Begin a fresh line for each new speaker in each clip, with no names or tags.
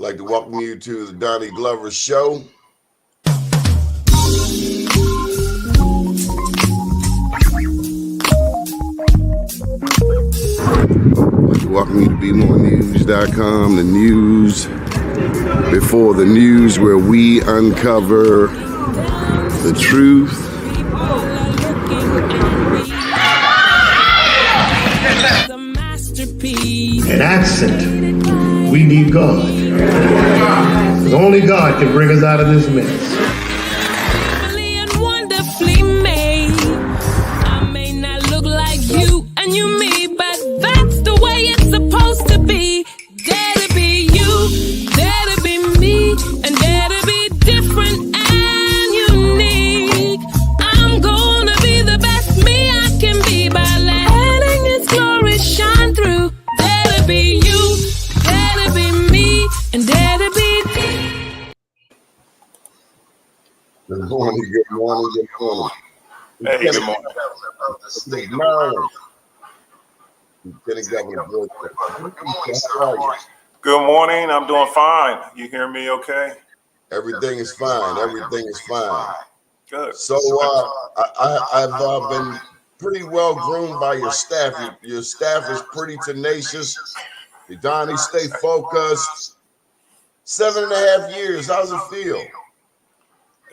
I'd like to welcome you to the Donnie Glover Show. I'd like to welcome you to BeMoreNews.com, the news before the news, where we uncover the truth.
An accent. We need God. Only God can bring us out of this mess.
Wonderfully made. I may not look like you and you me, but that's the way it's supposed to be. Dare to be you, dare to be me, and dare to be different and unique. I'm gonna be the best me I can be by letting His glory shine through. Dare to be you, dare to be me, and dare to be.
Good morning, good morning, good morning.
Hey, good morning.
Maryland. Lieutenant Governor George. How are you?
Good morning. I'm doing fine. You hear me okay?
Everything is fine. Everything is fine.
Good.
So I've been pretty well groomed by your staff. Your staff is pretty tenacious. Donnie, stay focused. 7.5 years. How's it feel?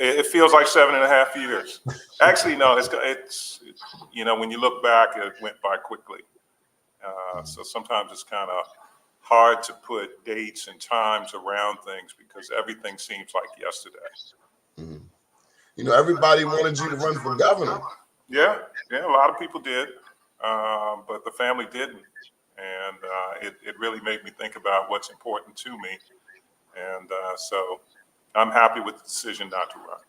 It feels like 7.5 years. Actually, no, it's you know, when you look back, it went by quickly. So sometimes it's kind of hard to put dates and times around things because everything seems like yesterday.
Mm-hmm. You know, everybody wanted you to run for governor.
Yeah, a lot of people did, but the family didn't. And it really made me think about what's important to me. And so I'm happy with the decision not to run.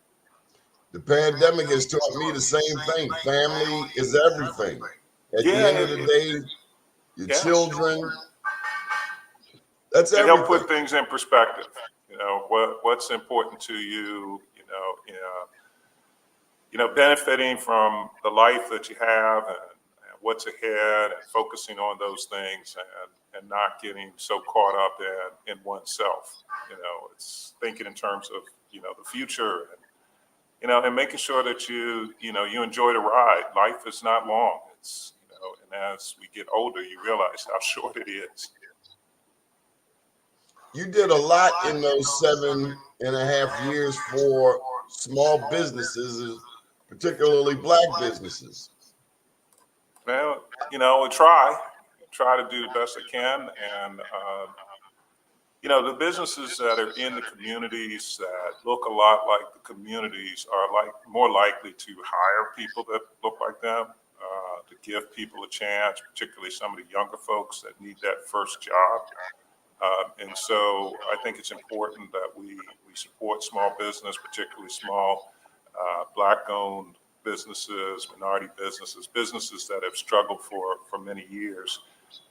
The pandemic has taught me the same thing. Family is everything. At the end of the day, your children, that's everything.
It helped put things in perspective. You know, what's important to you, benefiting from the life that you have and what's ahead and focusing on those things and not getting so caught up in oneself. You know, it's thinking in terms of, the future and making sure that you enjoy the ride. Life is not long. It's, and as we get older, you realize how short it is.
You did a lot in those 7.5 years for small businesses, particularly Black businesses.
Well, we try to do the best I can. And, the businesses that are in the communities that look a lot like the communities are more likely to hire people that look like them, to give people a chance, particularly some of the younger folks that need that first job. And so I think it's important that we support small business, particularly small Black-owned businesses, minority businesses that have struggled for many years,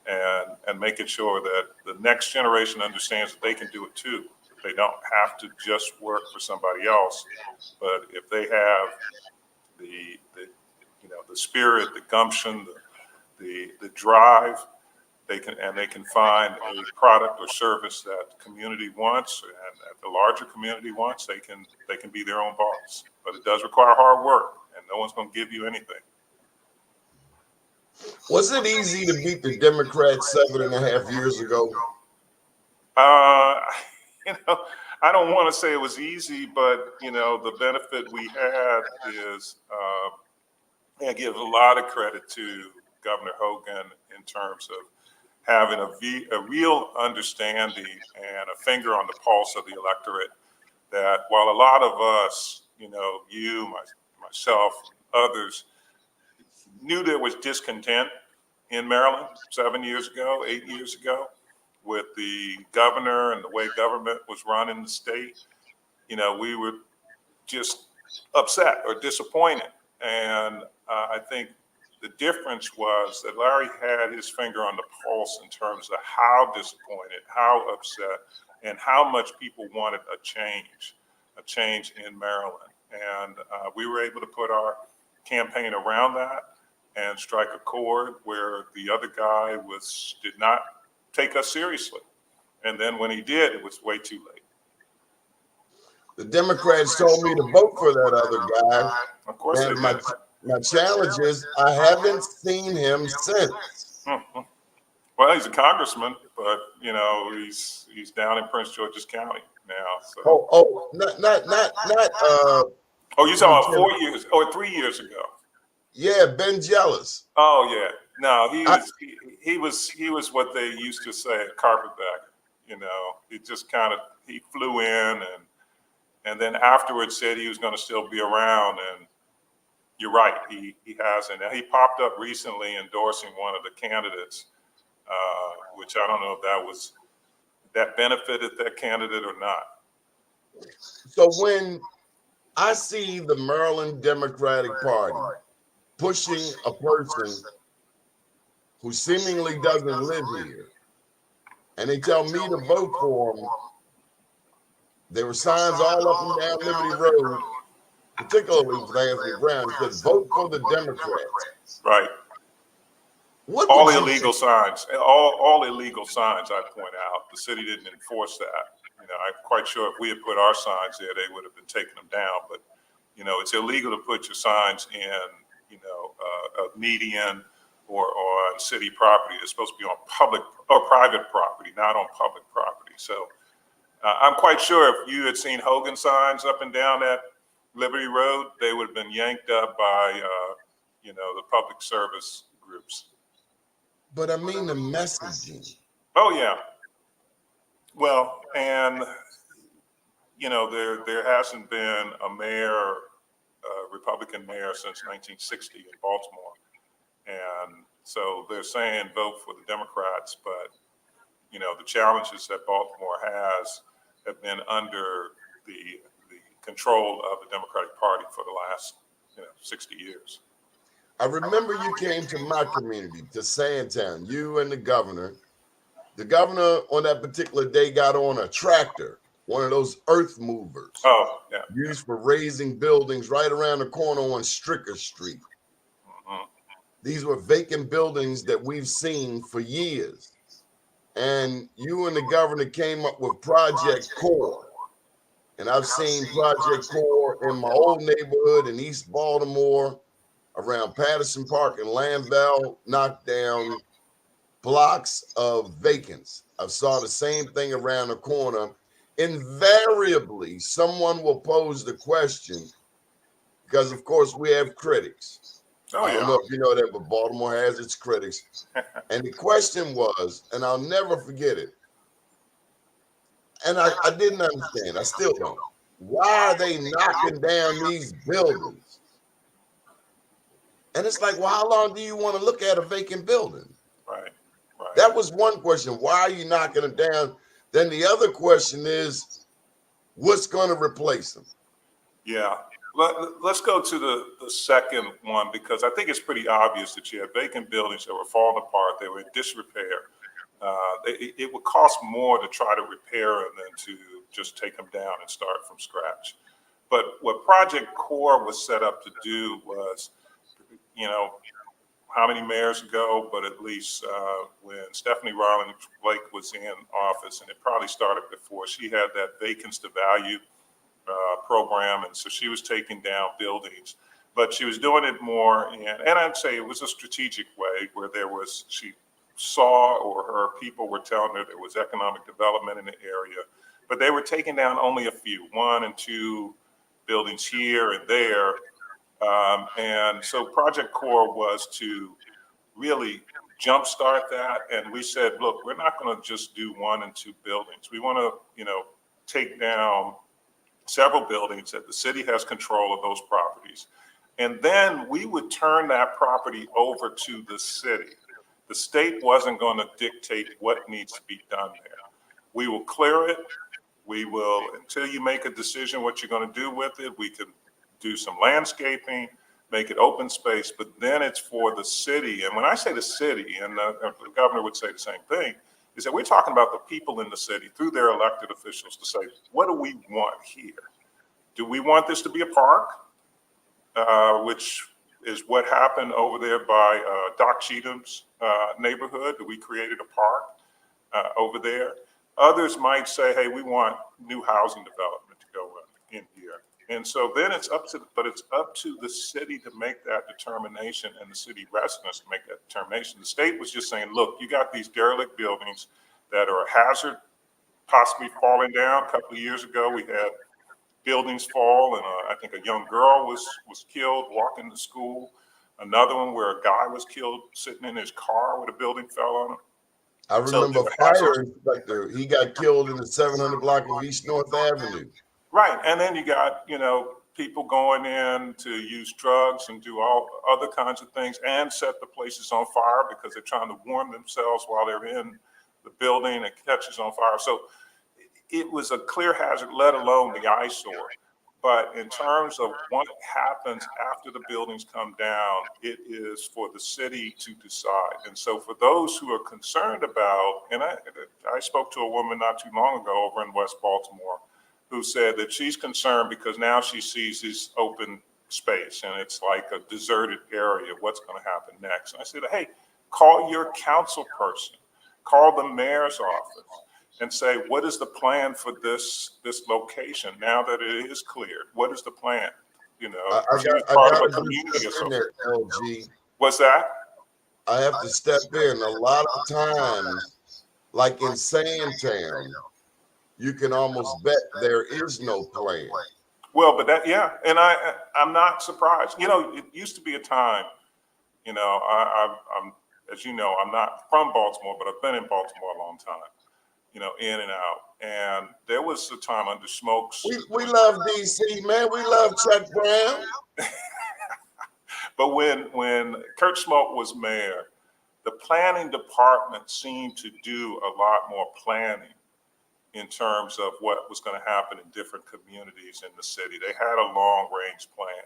and making sure that the next generation understands that they can do it too. They don't have to just work for somebody else, but if they have the spirit, the gumption, the drive, they can find a product or service that the community wants and that the larger community wants. They can be their own boss, but it does require hard work, and no one's going to give you anything.
Was it easy to beat the Democrats 7.5 years ago?
I don't want to say it was easy, but the benefit we had is I give a lot of credit to Governor Hogan in terms of having a real understanding and a finger on the pulse of the electorate, that while a lot of us, myself, others, knew there was discontent in Maryland 7 years ago, 8 years ago, with the governor and the way government was run in the state, we were just upset or disappointed. And I think the difference was that Larry had his finger on the pulse in terms of how disappointed, how upset, and how much people wanted a change in Maryland. And we were able to put our campaign around that and strike a chord where the other guy did not take us seriously. And then when he did, it was way too late.
The Democrats told me to vote for that other guy.
Of course they
And
did.
my challenge is I haven't seen him since.
Mhm. Well, he's a congressman, but he's down in Prince George's County now. So.
Not
Oh, you're talking about 4 years or 3 years ago?
Yeah, Ben Jealous.
Oh yeah, no, he was what they used to say a carpetbagger. He just he flew in and then afterwards said he was going to still be around. And you're right, he hasn't. Now he popped up recently endorsing one of the candidates, which I don't know if that benefited that candidate or not.
So when I see the Maryland Democratic Party pushing a person who seemingly doesn't live here, and they tell me to vote for him, there were signs all up and down Liberty Road, particularly with Anthony Brown, that said, vote for the Democrats.
Right. All illegal signs, all illegal signs, I point out. The city didn't enforce that. I'm quite sure if we had put our signs there, they would have been taking them down. But, it's illegal to put your signs in, a median or on city property. It's supposed to be on public or private property, not on public property. So I'm quite sure if you had seen Hogan signs up and down that Liberty Road, they would have been yanked up by, the public service groups.
But I mean the messaging.
Oh, yeah. Well, and, there hasn't been a mayor, Republican mayor since 1960 in Baltimore. And so they're saying vote for the Democrats, but, the challenges that Baltimore have been under the control of the Democratic Party for the last, 60 years.
I remember you came to my community, to Sandtown, you and the governor. The governor on that particular day got on a tractor, one of those earth movers.
Oh, yeah.
Used for raising buildings right around the corner on Stricker Street.
Mm-hmm.
These were vacant buildings that we've seen for years. And you and the governor came up with Project Core. And I've seen Project Core in my old neighborhood in East Baltimore, around Patterson Park and Lambville, knocked down blocks of vacants. I saw the same thing around the corner. Invariably, someone will pose the question, because of course we have critics.
Oh, yeah.
I don't know if you know that, but Baltimore has its critics. And the question was, and I'll never forget it, and I didn't understand, I still don't. Why are they knocking down these buildings? And it's like, well, how long do you want to look at a vacant building?
Right.
That was one question. Why are you knocking them down? Then the other question is, what's going to replace them? Yeah.
Let's go to the second one, because I think it's pretty obvious that you have vacant buildings that were falling apart. They were in disrepair. It would cost more to try to repair them than to just take them down and start from scratch. But what Project Core was set up to do was, how many mayors ago, but at least when Stephanie Rawlings Blake was in office, and it probably started before, she had that vacancy to value program. And so she was taking down buildings, but she was doing it more and I'd say it was a strategic way where she saw, or her people were telling her there was economic development in the area, but they were taking down only a few, 1 and 2 buildings here and there. And so Project Core was to really jumpstart that. And we said, look, we're not going to just do 1 and 2 buildings. We want to, take down several buildings that the city has control of those properties. And then we would turn that property over to the city. The state wasn't going to dictate what needs to be done there. We will clear it. We will, until you make a decision what you're going to do with it, we can do some landscaping, make it open space, but then it's for the city. And when I say the city, and the governor would say the same thing, is that we're talking about the people in the city through their elected officials to say, what do we want here? Do we want this to be a park, which is what happened over there by Doc Cheatham's neighborhood? We created a park over there. Others might say, hey, we want new housing development to go in here. And so then it's up to the city to make that determination and the city residents to make that determination. The state was just saying, look, you got these derelict buildings that are a hazard, possibly falling down. A couple of years ago, we had buildings fall, and I think a young girl was killed walking to school. Another one where a guy was killed sitting in his car when a building fell on him.
I
So
remember a fire inspector. He got killed in the 700 block of East North Avenue.
Right, and then you got, people going in to use drugs and do all other kinds of things and set the places on fire because they're trying to warm themselves while they're in the building. It catches on fire. So it was a clear hazard, let alone the eyesore. But in terms of what happens after the buildings come down, it is for the city to decide. And so for those who are concerned about, and I spoke to a woman not too long ago over in West Baltimore who said that she's concerned because now she sees this open space and it's like a deserted area. What's going to happen next? And I said, hey, call your council person, call the mayor's office, and say, what is the plan for this location now that it is cleared? What is the plan?
I
She was
got
part of a
to
community
step in there, LG.
What's that?
I have to step in. A lot of times, like in Sandtown, you can almost bet there is no plan.
Well, but and I'm not surprised. It used to be a time, I'm as you know, I'm not from Baltimore, but I've been in Baltimore a long time. In and out. And there was a time under Smokes.
We love DC, man. We love Chuck Brown.
But when Kurt Smoke was mayor, the planning department seemed to do a lot more planning in terms of what was going to happen in different communities in the city. They had a long-range plan.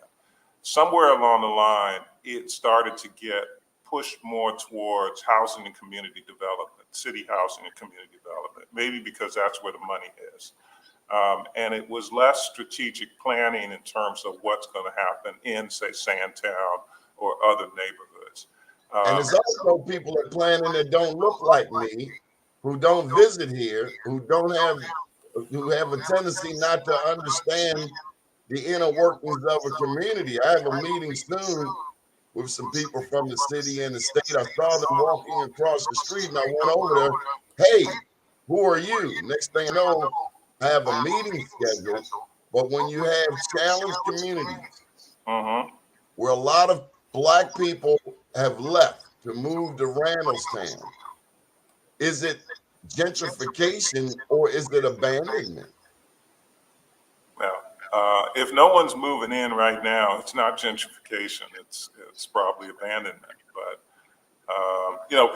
Somewhere along the line, it started to get pushed more towards housing and community development, city housing and community development, maybe because that's where the money is. And it was less strategic planning in terms of what's going to happen in, say, Sandtown or other neighborhoods.
And there's also people that planning that don't look like me, who don't visit here, who have a tendency not to understand the inner workings of a community. I have a meeting soon with some people from the city and the state. I saw them walking across the street and I went over there. Hey, who are you? Next thing I know, I have a meeting scheduled. But when you have challenged communities where a lot of Black people have left to move to Randallstown, is it gentrification or is it abandonment?
Well, if no one's moving in right now, it's not gentrification. It's probably abandonment. But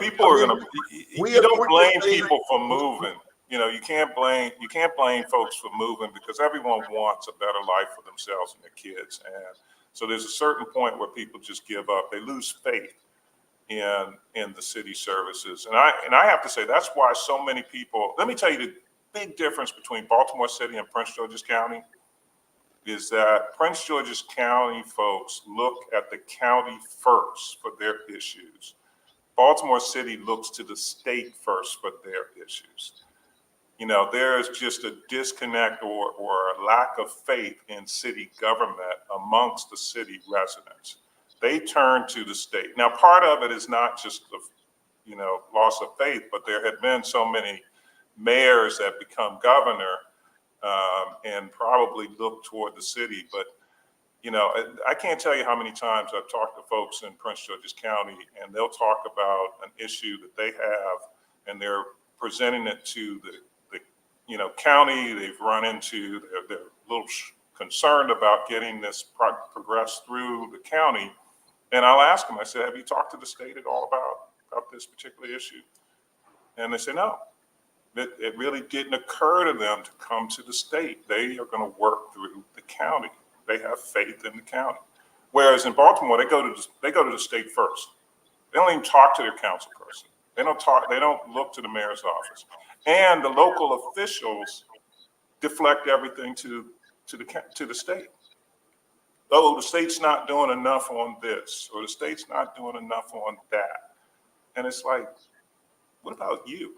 people are going to. You don't blame people for moving. You can't blame folks for moving because everyone wants a better life for themselves and their kids. And so there's a certain point where people just give up. They lose faith in the city services. And I have to say that's why so many people. Let me tell you the big difference between Baltimore City and Prince George's County is that Prince George's County folks look at the county first for their issues. Baltimore City looks to the state first for their issues. There is just a disconnect or a lack of faith in city government amongst the city residents. They turn to the state. Now, part of it is not just the, loss of faith, but there had been so many mayors that become governor and probably look toward the city. But, I can't tell you how many times I've talked to folks in Prince George's County and they'll talk about an issue that they have and they're presenting it to the county. They've run into, they're a little concerned about getting this progressed through the county. And I'll ask them, I said, have you talked to the state at all about this particular issue? And they say, no. It really didn't occur to them to come to the state. They are going to work through the county. They have faith in the county. Whereas in Baltimore, they go to the state first. They don't even talk to their council person. They don't look to the mayor's office. And the local officials deflect everything to the state. Oh, the state's not doing enough on this, or the state's not doing enough on that. And it's like, what about you?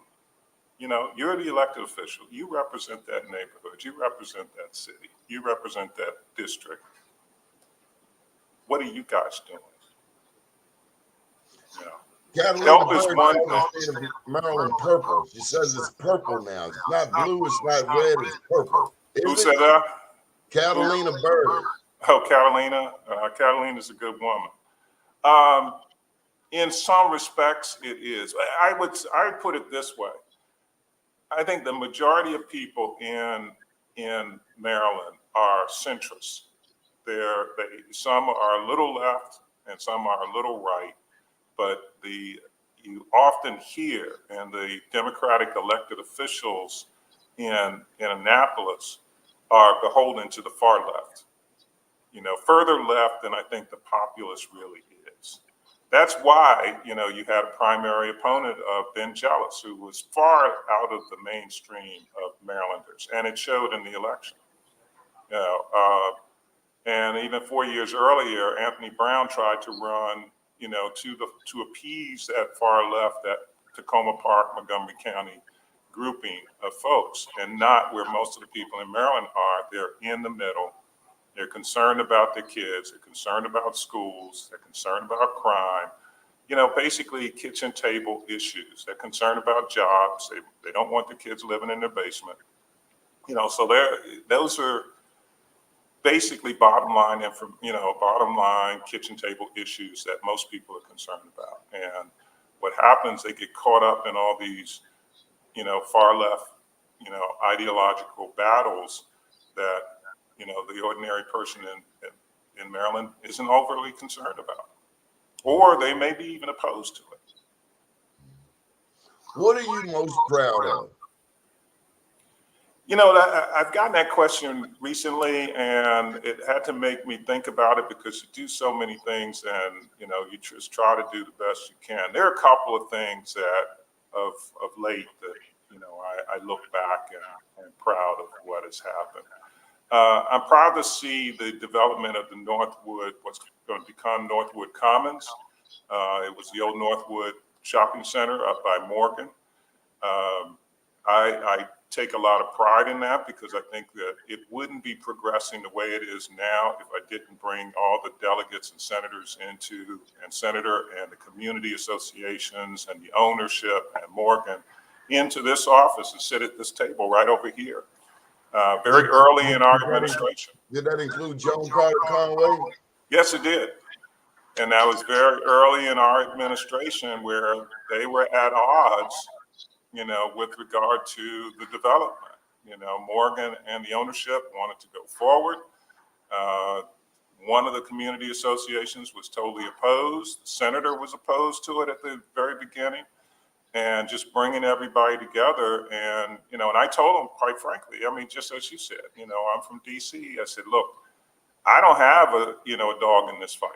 You know, you're the elected official. You represent that neighborhood. You represent that city. You represent that district. What are you guys doing? You know,
Catalina
help is
Bird
one
calls the
thing.
state of Maryland purple. She says it's purple now. It's not blue, it's not red, it's purple.
Who
Is
said
it?
that?
Catalina Bird.
Oh, Catalina. Catalina's a good woman. In some respects, it is. I would put it this way. I think the majority of people in Maryland are centrists. Some are a little left and some are a little right, but you often hear, and the Democratic elected officials in Annapolis are beholden to the far left. You know, further left than I think the populace really is. That's why, you know, you had a primary opponent of Ben Jealous, who was far out of the mainstream of Marylanders, and it showed in the election. You know, and even 4 years earlier, Anthony Brown tried to run, you know, to appease that far left, that Tacoma Park, Montgomery County grouping of folks, and not where most of the people in Maryland are. They're in the middle. They're concerned about their kids. They're concerned about schools. They're concerned about crime. You know, basically kitchen table issues. They're concerned about jobs. They don't want the kids living in their basement. You know, so those are basically bottom line kitchen table issues that most people are concerned about. And what happens, they get caught up in all these, you know, far left, you know, ideological battles that, you know, the ordinary person in Maryland isn't overly concerned about, or they may be even opposed to it.
What are you most proud of?
You know, I've gotten that question recently, and it had to make me think about it, because you do so many things, and you know, you just try to do the best you can. There are a couple of things that of late that, you know, I look back and I'm proud of what has happened. I'm proud to see the development of the Northwood, what's going to become Northwood Commons. It was the old Northwood Shopping Center up by Morgan. I take a lot of pride in that, because I think that it wouldn't be progressing the way it is now if I didn't bring all the delegates and senators and the community associations and the ownership and Morgan into this office and sit at this table right over here. Very early in our administration.
Did that include Joan Carter Conway?
Yes, it did. And that was very early in our administration, where they were at odds, you know, with regard to the development. You know, Morgan and the ownership wanted to go forward. One of the community associations was totally opposed. The senator was opposed to it at the very beginning. And just bringing everybody together, and, you know, and I told them, quite frankly, I mean, just as you said, you know, I'm from DC. I said, look, I don't have a dog in this fight.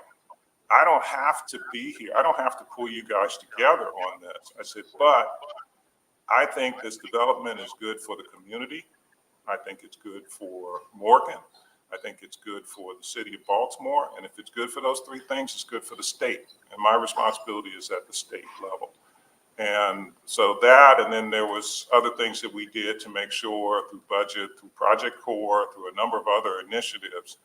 I don't have to be here. I don't have to pull you guys together on this. I said, but I think this development is good for the community. I think it's good for Morgan. I think it's good for the city of Baltimore. And if it's good for those three things, it's good for the state. And my responsibility is at the state level. And so that, and then there was other things that we did to make sure, through budget, through Project Core, through a number of other initiatives,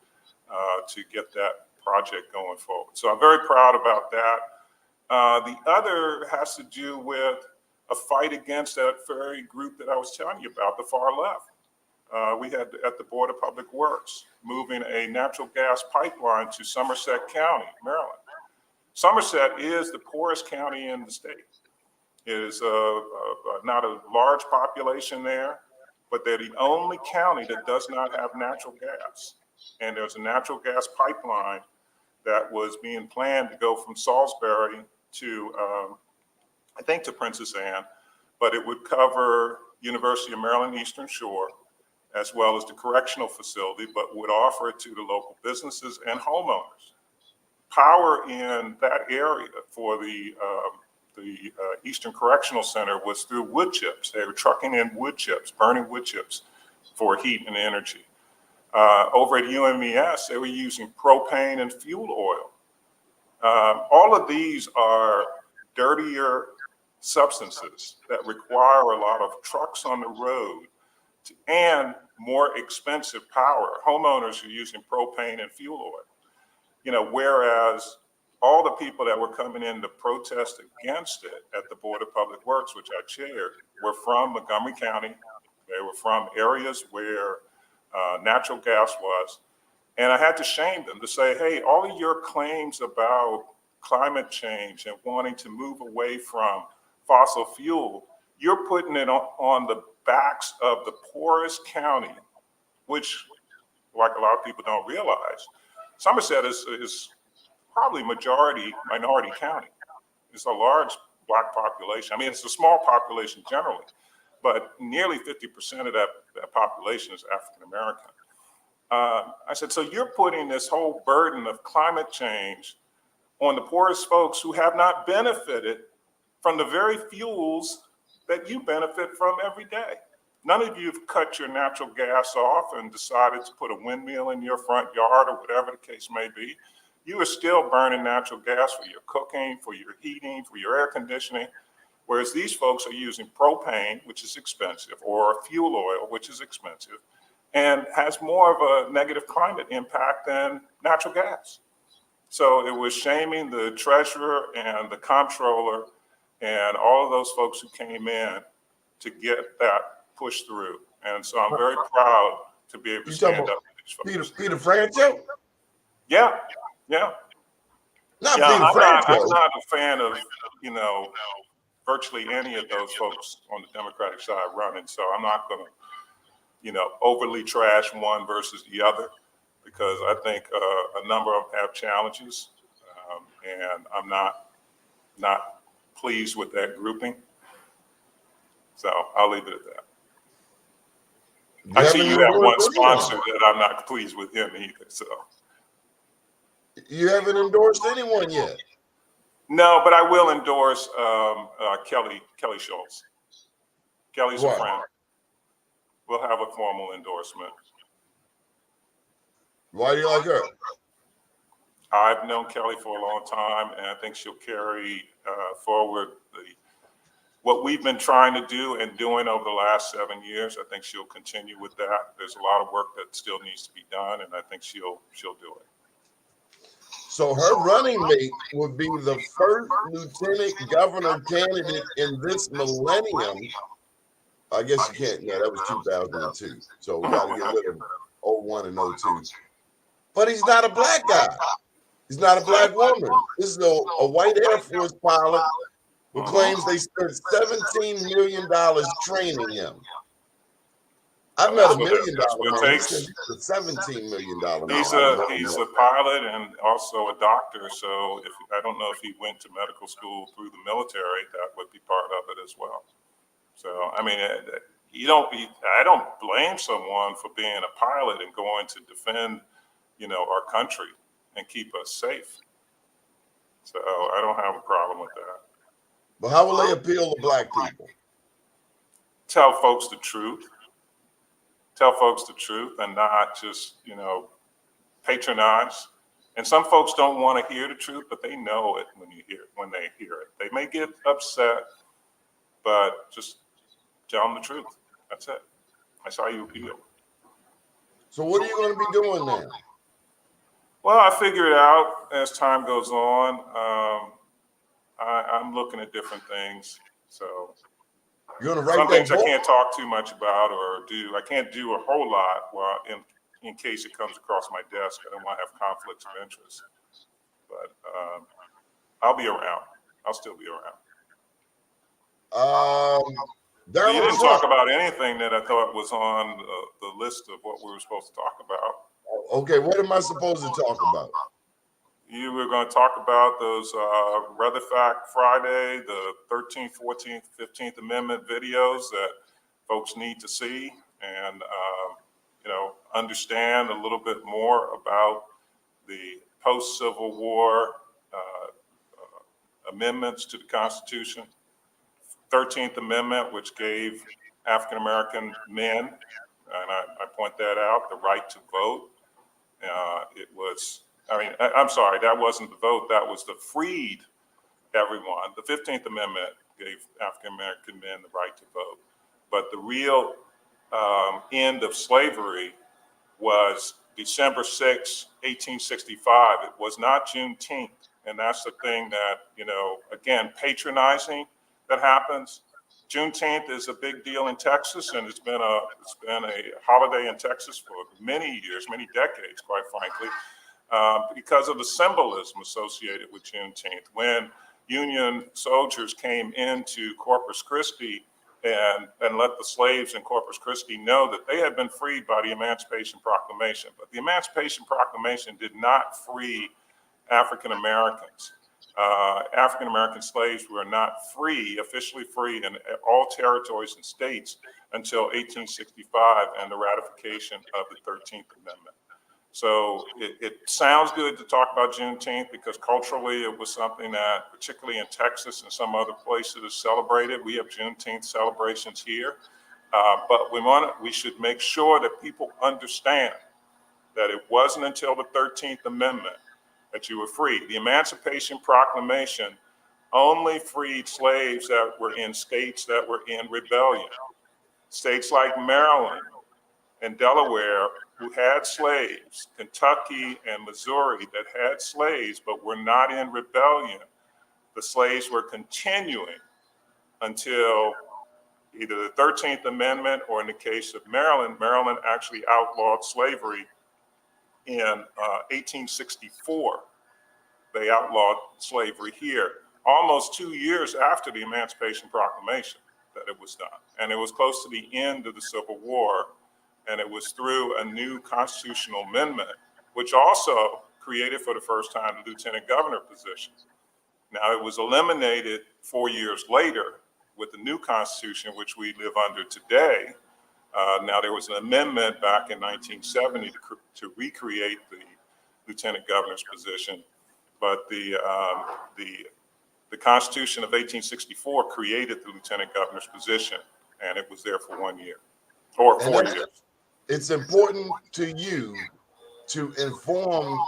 to get that project going forward. So I'm very proud about that. The other has to do with a fight against that very group that I was telling you about, the far left. We had at the Board of Public Works moving a natural gas pipeline to Somerset County, Maryland. Somerset is the poorest county in the state. It is not a large population there, but they're the only county that does not have natural gas. And there's a natural gas pipeline that was being planned to go from Salisbury to, I think, to Princess Anne, but it would cover University of Maryland Eastern Shore, as well as the correctional facility, but would offer it to the local businesses and homeowners. Power in that area for the Eastern Correctional Center was through wood chips. They were trucking in wood chips, burning wood chips for heat and energy. Over at UMES, they were using propane and fuel oil. All of these are dirtier substances that require a lot of trucks on the road and more expensive power. Homeowners are using propane and fuel oil. Whereas all the people that were coming in to protest against it at the Board of Public Works, which I chaired, were from Montgomery County. They were from areas where natural gas was. And I had to shame them to say, hey, all of your claims about climate change and wanting to move away from fossil fuel, you're putting it on the backs of the poorest county, which, like a lot of people don't realize, Somerset is probably minority county. It's a large Black population. I mean, it's a small population generally, but nearly 50% of that population is African American. I said, so you're putting this whole burden of climate change on the poorest folks who have not benefited from the very fuels that you benefit from every day. None of you have cut your natural gas off and decided to put a windmill in your front yard or whatever the case may be. You are still burning natural gas for your cooking, for your heating, for your air conditioning, whereas these folks are using propane, which is expensive, or fuel oil, which is expensive, and has more of a negative climate impact than natural gas. So it was shaming the treasurer and the comptroller and all of those folks who came in to get that pushed through. And so I'm very proud to be able to stand up to these folks.
Peter Franchot?
Yeah.
Not
Yeah,
Peter
I'm
Franchot.
not a fan of, virtually any of those folks on the Democratic side running. So I'm not going to, overly trash one versus the other, because I think a number of them have challenges, and I'm not pleased with that grouping. So I'll leave it at that. I see you have one sponsor that I'm not pleased with him either. So
you haven't endorsed anyone yet.
No, but I will endorse Kelly Schultz. Kelly's a friend. We'll have a formal endorsement.
Why do you like her?
I've known Kelly for a long time, and I think she'll carry forward what we've been trying to do and doing over the last 7 years. I think she'll continue with that. There's a lot of work that still needs to be done, and I think she'll do it.
So her running mate would be the first lieutenant governor candidate in this millennium. I guess you can't. Yeah, that was 2002. So we got to get rid of 01 and 02. But he's not a black guy. He's not a black woman. This is a white Air Force pilot who claims they spent $17 million training him. I've met $1 million man. He said he's a $17 million man.
He's a pilot and also a doctor. So I don't know if he went to medical school through the military, that would be part of it as well. So I mean, I don't blame someone for being a pilot and going to defend, our country and keep us safe. So I don't have a problem with that.
But how will they appeal to black people?
Tell folks the truth. Tell folks the truth and not just, patronize. And some folks don't want to hear the truth, but they know it when they hear it. They may get upset, but just tell them the truth. That's it. That's how you appeal.
So what are you going to be doing now?
Well, I figure it out as time goes on. I'm looking at different things. So
you're going to write
some
that
things
book?
I can't talk too much about or do. I can't do a whole lot in case it comes across my desk. I don't want to have conflicts of interest. But I'll be around. I'll still be around. You didn't talk about anything that I thought was on the list of what we were supposed to talk about.
Okay, what am I supposed to talk about?
You were going to talk about those Rutherford Friday, the 13th, 14th, 15th Amendment videos that folks need to see and, understand a little bit more about the post-Civil War amendments to the Constitution. 13th Amendment, which gave African-American men, and I point that out, the right to vote. I'm sorry, that wasn't the vote, that was the freed everyone. The 15th Amendment gave African American men the right to vote. But the real end of slavery was December 6, 1865. It was not Juneteenth. And that's the thing that, again, patronizing that happens. Juneteenth is a big deal in Texas, and it's been a holiday in Texas for many years, many decades, quite frankly, because of the symbolism associated with Juneteenth. When Union soldiers came into Corpus Christi and let the slaves in Corpus Christi know that they had been freed by the Emancipation Proclamation. But the Emancipation Proclamation did not free African Americans. African American slaves were not officially free in all territories and states until 1865 and the ratification of the 13th Amendment. So it sounds good to talk about Juneteenth because culturally it was something that, particularly in Texas and some other places, is celebrated. We have Juneteenth celebrations here, but we should make sure that people understand that it wasn't until the 13th Amendment that you were free. The Emancipation Proclamation only freed slaves that were in states that were in rebellion. States like Maryland and Delaware, who had slaves, Kentucky and Missouri that had slaves but were not in rebellion, the slaves were continuing until either the 13th Amendment or in the case of Maryland actually outlawed slavery in 1864. They outlawed slavery here almost 2 years after the Emancipation Proclamation that it was done. And it was close to the end of the Civil War. And it was through a new constitutional amendment, which also created for the first time the lieutenant governor position. Now, it was eliminated 4 years later with the new constitution, which we live under today. Now, there was an amendment back in 1970 to recreate the lieutenant governor's position. But the Constitution of 1864 created the lieutenant governor's position, and it was there for 1 year or 4 years.
It's important to you to inform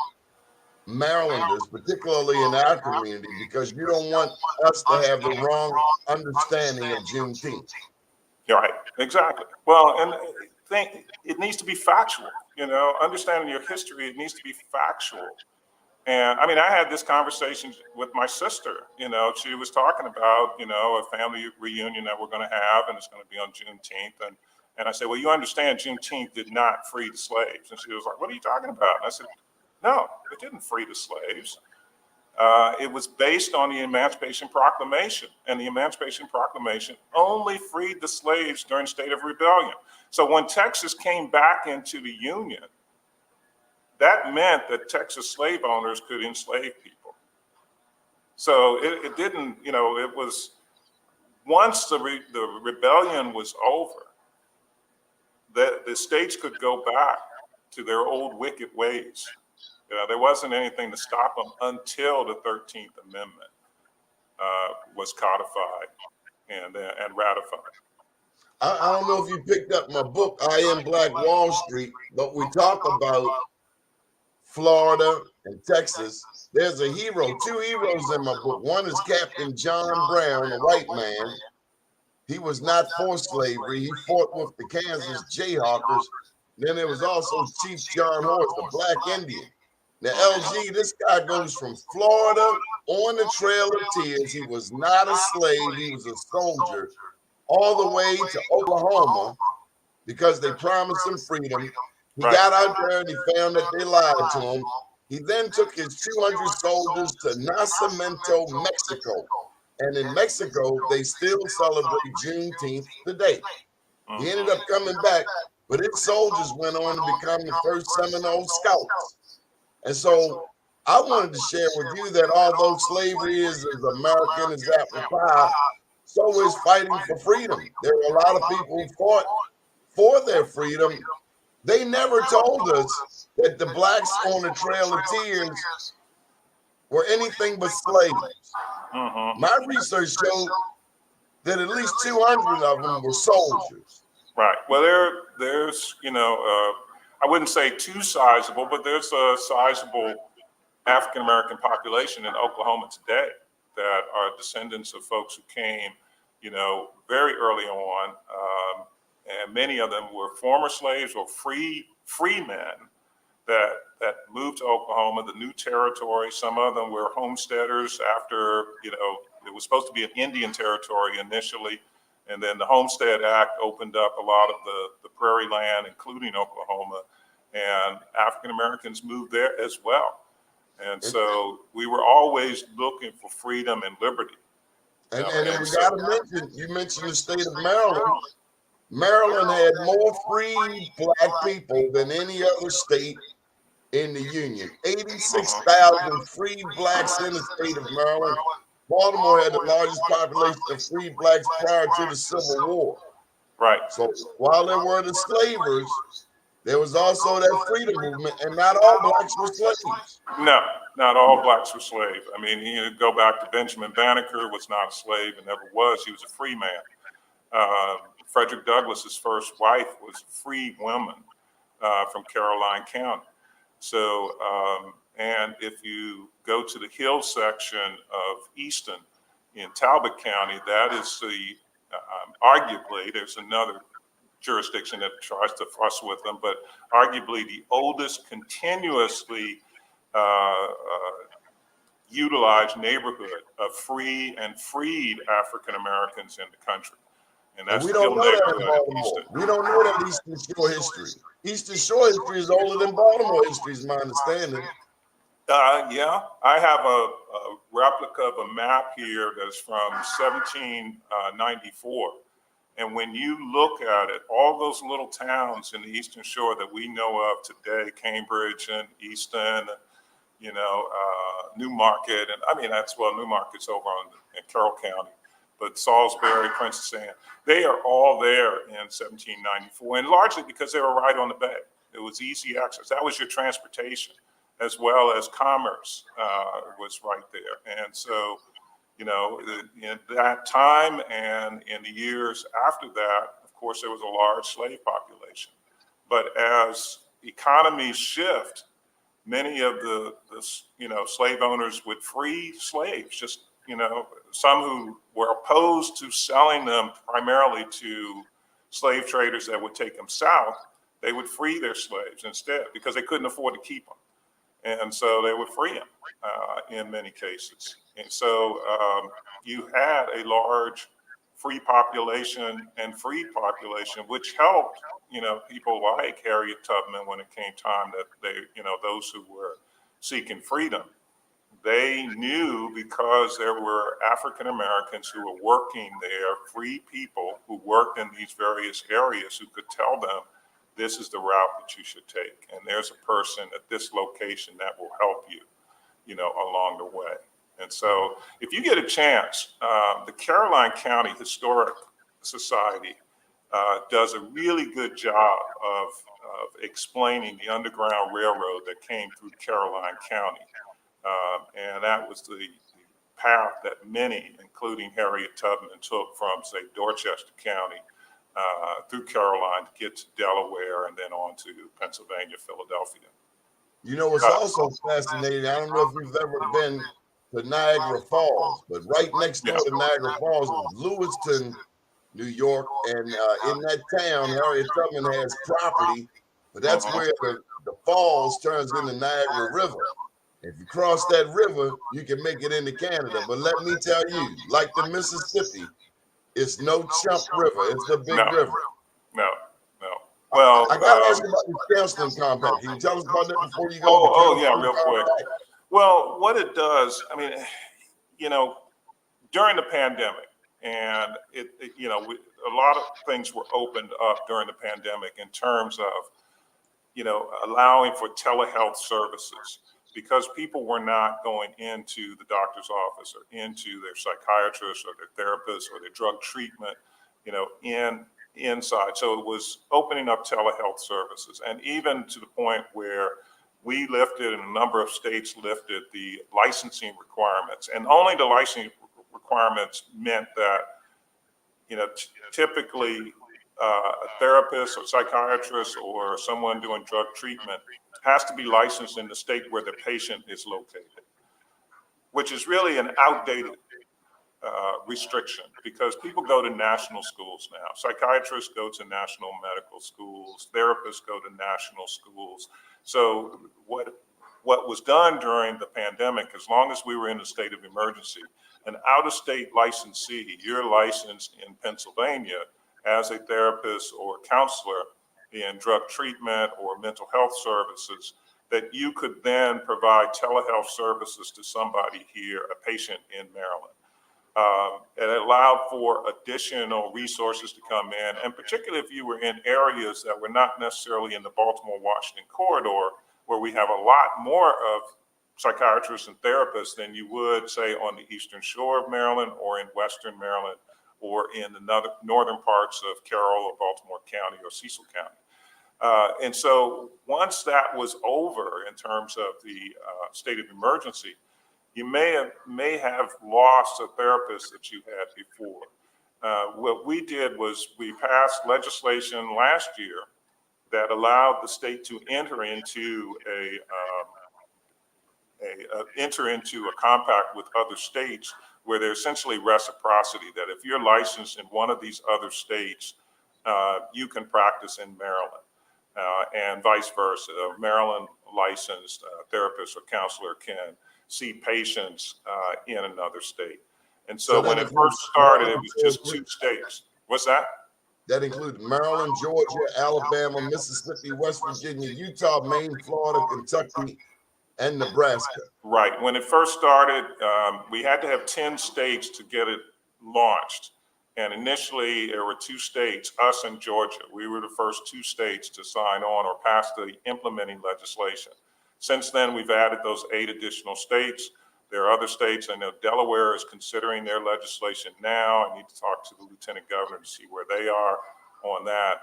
Marylanders, particularly in our community, because you don't want us to have the wrong understanding of Juneteenth.
Right, exactly. Well, and it needs to be factual, understanding your history, it needs to be factual. And I mean, I had this conversation with my sister, she was talking about, a family reunion that we're going to have, and it's going to be on Juneteenth. And I said, well, you understand Juneteenth did not free the slaves. And she was like, what are you talking about? And I said, no, it didn't free the slaves. It was based on the Emancipation Proclamation. And the Emancipation Proclamation only freed the slaves during state of rebellion. So when Texas came back into the Union, that meant that Texas slave owners could enslave people. So it didn't, it was, once the rebellion was over, the states could go back to their old wicked ways. There wasn't anything to stop them until the 13th Amendment was codified and ratified.
I don't know if you picked up my book, I Am Black Wall Street, but we talk about Florida and Texas. There's a hero, two heroes in my book. One is Captain John Brown, a white man. He was not for slavery. He fought with the Kansas Jayhawkers. Then there was also Chief John Horse, the Black Indian. Now, LG, this guy goes from Florida on the Trail of Tears. He was not a slave. He was a soldier all the way to Oklahoma because they promised him freedom. He got out there and he found that they lied to him. He then took his 200 soldiers to Nacimiento, Mexico. And in Mexico, they still celebrate Juneteenth today. He ended up coming back, but his soldiers went on to become the first Seminole Scouts. And so I wanted to share with you that although slavery is as American as apple pie, so is fighting for freedom. There are a lot of people who fought for their freedom. They never told us that the blacks on the Trail of Tears were anything but slaves. My research showed that at least 200 of them were soldiers.
Right. Well, there's, I wouldn't say too sizable, but there's a sizable African-American population in Oklahoma today. that are descendants of folks who came, very early on, and many of them were former slaves or free men that moved to Oklahoma, the new territory. Some of them were homesteaders after, it was supposed to be an Indian territory initially. And then the Homestead Act opened up a lot of the prairie land, including Oklahoma, and African Americans moved there as well. And so we were always looking for freedom and liberty.
And we got to mention, you mentioned the state of Maryland. Maryland had more free black people than any other state in the Union. 86,000 free blacks in the state of Maryland. Baltimore had the largest population of free blacks prior to the Civil War.
Right.
So while there were the slavers, there was also that freedom movement, and not all blacks were slaves.
No, not all blacks were slaves. I mean, you go back to Benjamin Banneker, was not a slave and never was. He was a free man. Frederick Douglass's first wife was a free woman from Caroline County. So, and if you go to the Hill section of Easton in Talbot County, that is the, arguably, there's another jurisdiction that tries to fuss with them, but arguably the oldest continuously utilized neighborhood of free and freed African Americans in the country. And that's
we don't know that in Baltimore. We don't know that Eastern Shore history. Eastern Shore history is older than Baltimore history, is my understanding.
Yeah, I have a replica of a map here that's from 1794. And when you look at it, all those little towns in the Eastern Shore that we know of today, Cambridge and Easton, Newmarket, and I mean, Newmarket's over in Carroll County, but Salisbury, Princess Anne, they are all there in 1794, and largely because they were right on the bay. It was easy access. That was your transportation, as well as commerce was right there. And so, in that time and in the years after that, of course, there was a large slave population. But as economies shift, many of the slave owners would free slaves, just, some who were opposed to selling them primarily to slave traders that would take them south, they would free their slaves instead because they couldn't afford to keep them. And so they would free them in many cases. And so you had a large free population and freed population, which helped, people like Harriet Tubman when it came time that they, those who were seeking freedom, they knew because there were African Americans who were working there, free people who worked in these various areas who could tell them, this is the route that you should take. And there's a person at this location that will help you, along the way. And so if you get a chance, the Caroline County Historic Society does a really good job of explaining the Underground Railroad that came through Caroline County. And that was the path that many, including Harriet Tubman, took from, say, Dorchester County through Caroline to get to Delaware and then on to Pennsylvania, Philadelphia.
It's also fascinating. I don't know if you've ever been to Niagara Falls, but right next door to Niagara Falls is Lewiston, New York. And in that town, Harriet Tubman has property, but that's where the falls turns into Niagara River. If you cross that river, you can make it into Canada. But let me tell you, like the Mississippi, it's no chump river. It's a big river.
No. Well,
I got to ask you about the Charleston Compact. Can you tell us about that before you go?
Oh, yeah, real quick. Well, what it does, I mean, during the pandemic, and a lot of things were opened up during the pandemic in terms of, allowing for telehealth services, because people were not going into the doctor's office or into their psychiatrist or their therapist or their drug treatment, inside. So it was opening up telehealth services, and even to the point where we lifted, and a number of states lifted, the licensing requirements. And only the licensing requirements meant that, typically a therapist or psychiatrist or someone doing drug treatment has to be licensed in the state where the patient is located, which is really an outdated restriction, because people go to national schools now. Psychiatrists go to national medical schools. Therapists go to national schools. So what was done during the pandemic, as long as we were in a state of emergency, an out-of-state licensee, you're licensed in Pennsylvania as a therapist or counselor in drug treatment or mental health services, that you could then provide telehealth services to somebody here, a patient in Maryland. It allowed for additional resources to come in, and particularly if you were in areas that were not necessarily in the Baltimore-Washington corridor, where we have a lot more of psychiatrists and therapists than you would, say, on the eastern shore of Maryland or in western Maryland or in the northern parts of Carroll or Baltimore County or Cecil County. And so once that was over in terms of the state of emergency, you may have lost a therapist that you had before. What we did was we passed legislation last year that allowed the state to enter into a compact with other states where there's essentially reciprocity, that if you're licensed in one of these other states, you can practice in Maryland, and vice versa. A Maryland licensed therapist or counselor can see patients in another state. And so when it first started, it was just 2 states. What's that?
That includes Maryland, Georgia, Alabama, Mississippi, West Virginia, Utah, Maine, Florida, Kentucky, and Nebraska.
Right. When it first started, we had to have 10 states to get it launched. And initially, there were 2 states, us and Georgia. We were the first 2 states to sign on or pass the implementing legislation. Since then, we've added those 8 additional states. There are other states. I know Delaware is considering their legislation now. I need to talk to the lieutenant governor to see where they are on that.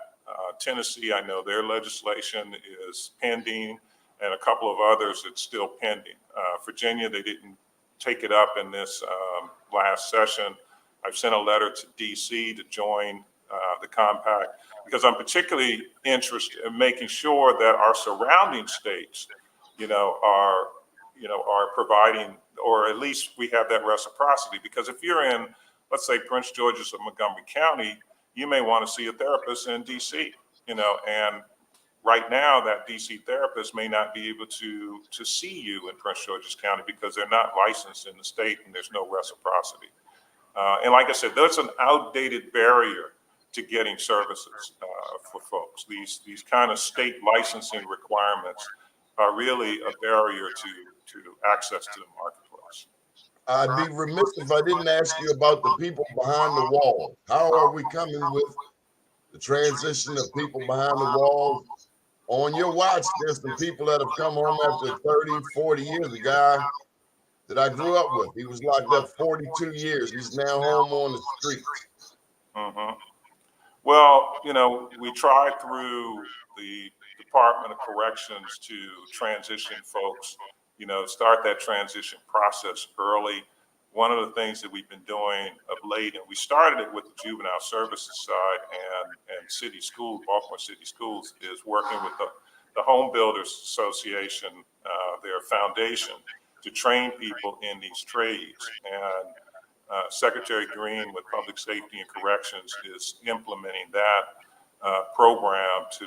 Tennessee, I know their legislation is pending, and a couple of others, it's still pending. Virginia, they didn't take it up in this last session. I've sent a letter to DC to join the compact, because I'm particularly interested in making sure that our surrounding states, are providing, or at least we have that reciprocity. Because if you're in, let's say, Prince George's or Montgomery County, you may want to see a therapist in DC, and right now that DC therapist may not be able to see you in Prince George's County because they're not licensed in the state and there's no reciprocity. And like I said, that's an outdated barrier to getting services for folks. These kind of state licensing requirements are really a barrier to access to the marketplace.
I'd be remiss if I didn't ask you about the people behind the wall. How are we coming with the transition of people behind the walls? On your watch, there's some people that have come home after 30, 40 years. A guy that I grew up with, he was locked up 42 years. He's now home on the streets.
Mm-hmm. Well, we tried through the Department of Corrections to transition folks, start that transition process early. One of the things that we've been doing of late, and we started it with the juvenile services side and city schools, Baltimore City Schools, is working with the Home Builders Association, their foundation, to train people in these trades. And Secretary Green with Public Safety and Corrections is implementing that program to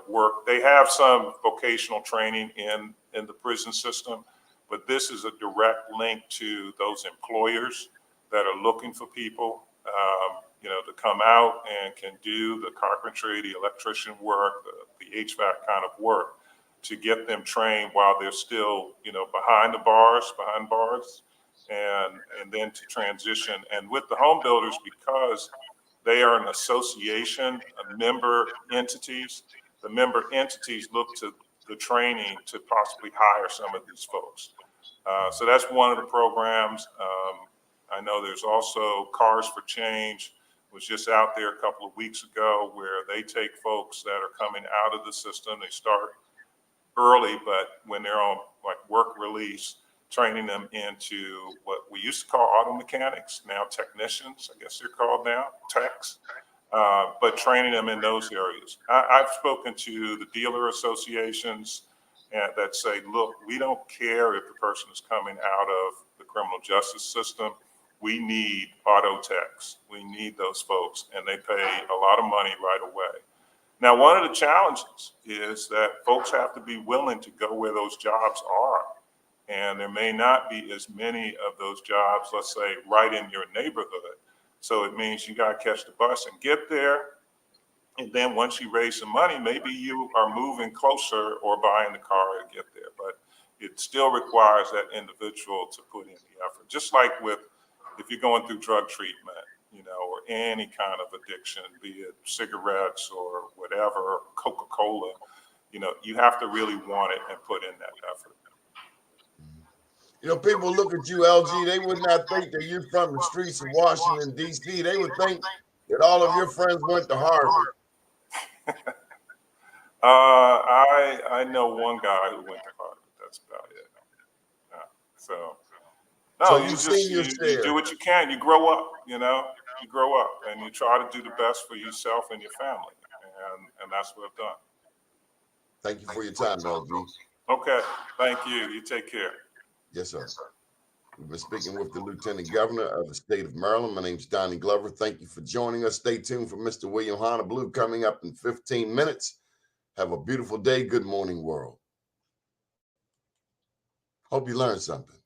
work. They have some vocational training in the prison system, but this is a direct link to those employers that are looking for people, to come out and can do the carpentry, the electrician work, the HVAC kind of work, to get them trained while they're still, behind bars, and then to transition. And with the home builders, because they are an association of member entities, the member entities look to the training to possibly hire some of these folks. So that's one of the programs. I know there's also Cars for Change, was just out there a couple of weeks ago, where they take folks that are coming out of the system. They start early, but when they're on work release, training them into what we used to call auto mechanics, now technicians, I guess they're called now, techs, but training them in those areas. I've spoken to the dealer associations that say, look, we don't care if the person is coming out of the criminal justice system. we need auto techs. We need those folks, and they pay a lot of money right away. Now, one of the challenges is that folks have to be willing to go where those jobs are. And there may not be as many of those jobs, let's say, right in your neighborhood. So it means you got to catch the bus and get there. And then once you raise some money, maybe you are moving closer or buying the car to get there. But it still requires that individual to put in the effort. Just like with, if you're going through drug treatment, you know, or any kind of addiction, be it cigarettes or whatever, Coca-Cola, you know, you have to really want it and put in that effort.
You know, people look at you, LG, they would not think that you're from the streets of Washington, D.C. They would think that all of your friends went to Harvard.
I know one guy who went to Harvard. That's about it. So, no,
So
you
you've
just
seen your
you
share.
do what you can. You grow up, you know. You grow up and you try to do the best for yourself and your family, and that's what I've done.
Thank you for your time, LG.
Okay, thank you. You take care.
Yes, sir. We've been speaking with the Lieutenant Governor of the state of Maryland. My name's Doni Glover. Thank you for joining us. Stay tuned for Mr. William Honolulu coming up in 15 minutes. Have a beautiful day. Good morning, world. Hope you learned something.